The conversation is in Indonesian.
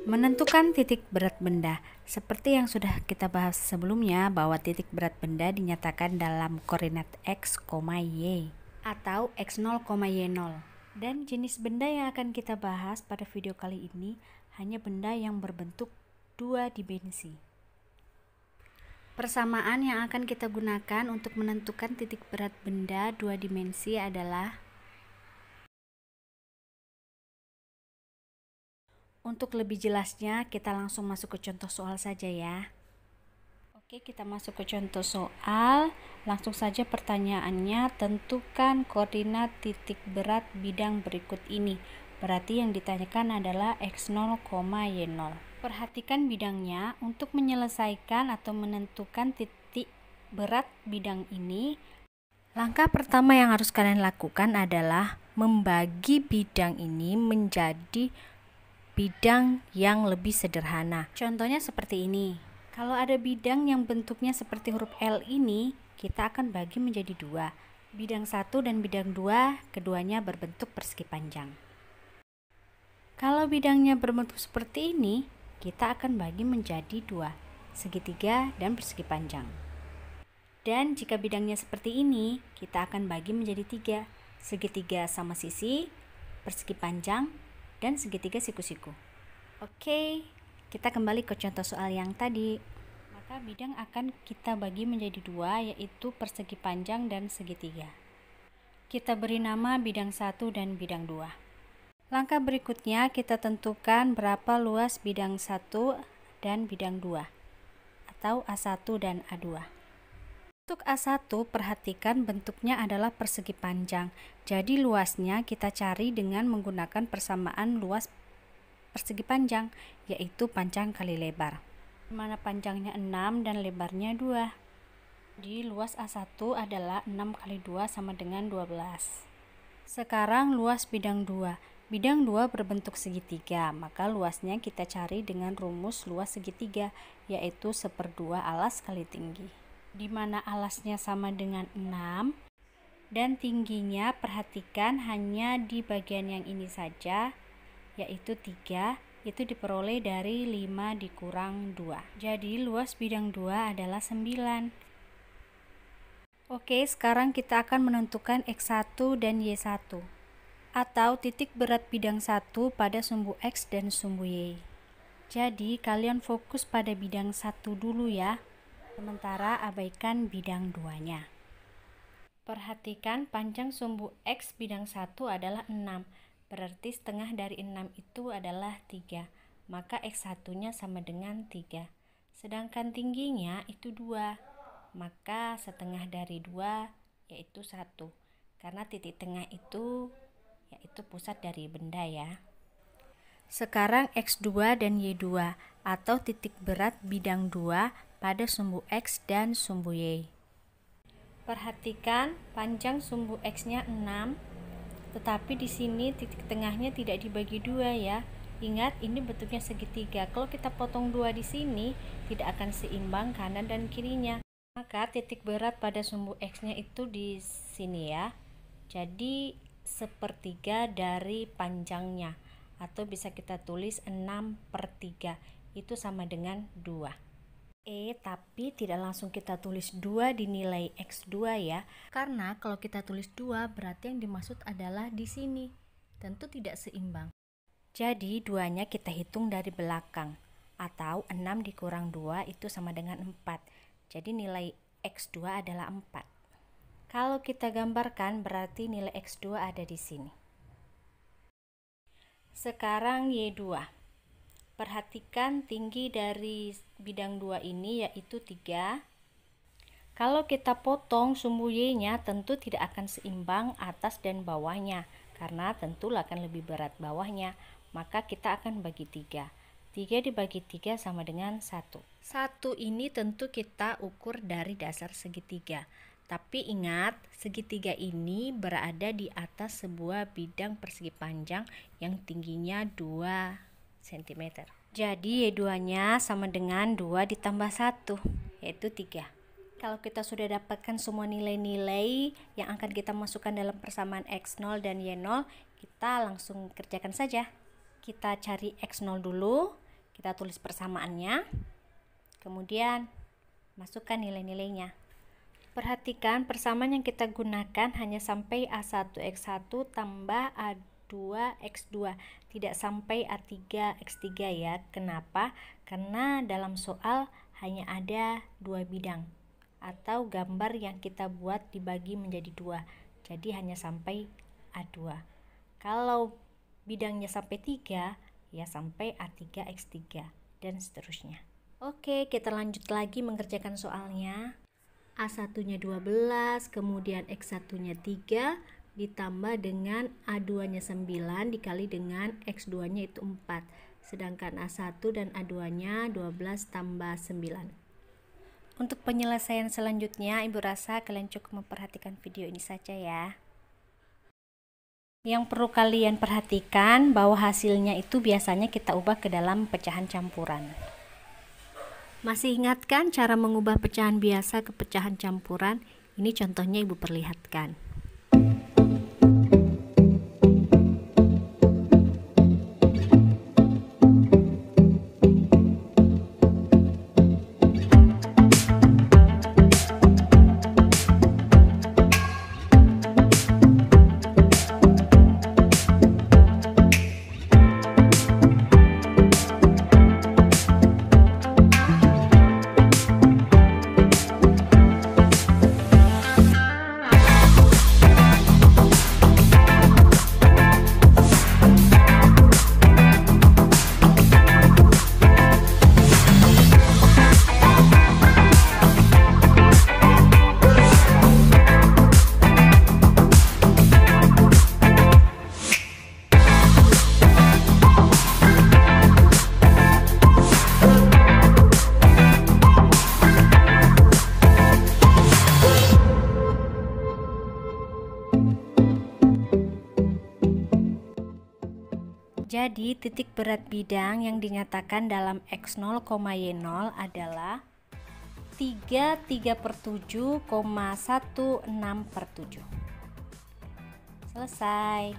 Menentukan titik berat benda. Seperti yang sudah kita bahas sebelumnya bahwa titik berat benda dinyatakan dalam koordinat x, y atau x0, y0. Dan jenis benda yang akan kita bahas pada video kali ini hanya benda yang berbentuk 2 dimensi. Persamaan yang akan kita gunakan untuk menentukan titik berat benda 2 dimensi adalah Untuk lebih jelasnya, kita langsung masuk ke contoh soal saja ya. Oke, kita masuk ke contoh soal. Langsung saja pertanyaannya, tentukan koordinat titik berat bidang berikut ini. Berarti yang ditanyakan adalah x0, y0. Perhatikan bidangnya. Untuk menyelesaikan atau menentukan titik berat bidang ini, langkah pertama yang harus kalian lakukan adalah membagi bidang ini menjadi bidang yang lebih sederhana. Contohnya seperti ini. Kalau ada bidang yang bentuknya seperti huruf L ini, kita akan bagi menjadi 2. Bidang 1 dan bidang 2, keduanya berbentuk persegi panjang. Kalau bidangnya berbentuk seperti ini, kita akan bagi menjadi 2, segitiga dan persegi panjang. Dan jika bidangnya seperti ini, kita akan bagi menjadi 3, segitiga sama sisi, persegi panjang, dan segitiga siku-siku. Oke, kita kembali ke contoh soal yang tadi. Maka bidang akan kita bagi menjadi 2, yaitu persegi panjang dan segitiga. Kita beri nama bidang 1 dan bidang 2. Langkah berikutnya kita tentukan berapa luas bidang 1 dan bidang 2 atau A1 dan A2. Untuk A1, perhatikan bentuknya adalah persegi panjang. Jadi luasnya kita cari dengan menggunakan persamaan luas persegi panjang, yaitu panjang kali lebar. Mana panjangnya 6 dan lebarnya 2. Di luas A1 adalah 6 kali 2 sama dengan 12. Sekarang luas bidang 2. Bidang 2 berbentuk segitiga, maka luasnya kita cari dengan rumus luas segitiga, yaitu 1/2 alas kali tinggi. Di mana alasnya sama dengan 6 dan tingginya perhatikan hanya di bagian yang ini saja, yaitu 3, itu diperoleh dari 5 dikurang 2. Jadi luas bidang 2 adalah 9. Oke, sekarang kita akan menentukan x1 dan y1 atau titik berat bidang 1 pada sumbu x dan sumbu y. Jadi kalian fokus pada bidang 1 dulu ya, sementara abaikan bidang 2-nya. Perhatikan panjang sumbu X bidang 1 adalah 6, berarti setengah dari 6 itu adalah 3, maka X1-nya sama dengan 3. Sedangkan tingginya itu 2, maka setengah dari 2 yaitu 1, karena titik tengah itu yaitu pusat dari benda ya. Sekarang X2 dan Y2 atau titik berat bidang 2 pada sumbu X dan sumbu Y. Perhatikan panjang sumbu X-nya 6, tetapi di sini titik tengahnya tidak dibagi 2 ya. Ingat ini bentuknya segitiga. Kalau kita potong 2 di sini tidak akan seimbang kanan dan kirinya. Maka titik berat pada sumbu X-nya itu di sini ya. Jadi 1/3 dari panjangnya, atau bisa kita tulis 6/3, itu sama dengan 2. Tapi tidak langsung kita tulis 2 dinilai X2 ya, karena kalau kita tulis 2 berarti yang dimaksud adalah di sini, tentu tidak seimbang. Jadi 2-nya kita hitung dari belakang, atau 6 dikurang 2 itu sama dengan 4, jadi nilai X2 adalah 4. Kalau kita gambarkan berarti nilai X2 ada di sini. Sekarang Y2. Perhatikan tinggi dari bidang 2 ini yaitu 3. Kalau kita potong sumbu Y-nya tentu tidak akan seimbang atas dan bawahnya, karena tentu akan lebih berat bawahnya. Maka kita akan bagi 3. 3 dibagi 3 sama dengan 1. 1 ini tentu kita ukur dari dasar segitiga. Tapi ingat, segitiga ini berada di atas sebuah bidang persegi panjang yang tingginya 2 cm. Jadi Y2-nya sama dengan 2 ditambah 1. yaitu 3. Kalau kita sudah dapatkan semua nilai-nilai yang akan kita masukkan dalam persamaan X0 dan Y0, kita langsung kerjakan saja. Kita cari X0 dulu, kita tulis persamaannya, kemudian masukkan nilai-nilainya. Perhatikan persamaan yang kita gunakan hanya sampai A1X1 tambah A2X2, tidak sampai A3X3 ya. Kenapa? Karena dalam soal hanya ada 2 bidang atau gambar yang kita buat dibagi menjadi 2, jadi hanya sampai A2. Kalau bidangnya sampai 3, ya sampai A3X3 dan seterusnya. Oke, kita lanjut lagi mengerjakan soalnya. A1-nya 12, kemudian X1-nya 3, ditambah dengan A2-nya 9 dikali dengan X2-nya itu 4. Sedangkan A1 dan A2-nya 12 tambah 9. Untuk penyelesaian selanjutnya, Ibu rasa kalian cukup memperhatikan video ini saja ya. Yang perlu kalian perhatikan bahwa hasilnya itu biasanya kita ubah ke dalam pecahan campuran. Masih ingat kan cara mengubah pecahan biasa ke pecahan campuran? Ini contohnya Ibu perlihatkan. Jadi titik berat bidang yang dinyatakan dalam X0, Y0 adalah 3/7,16/7. Selesai.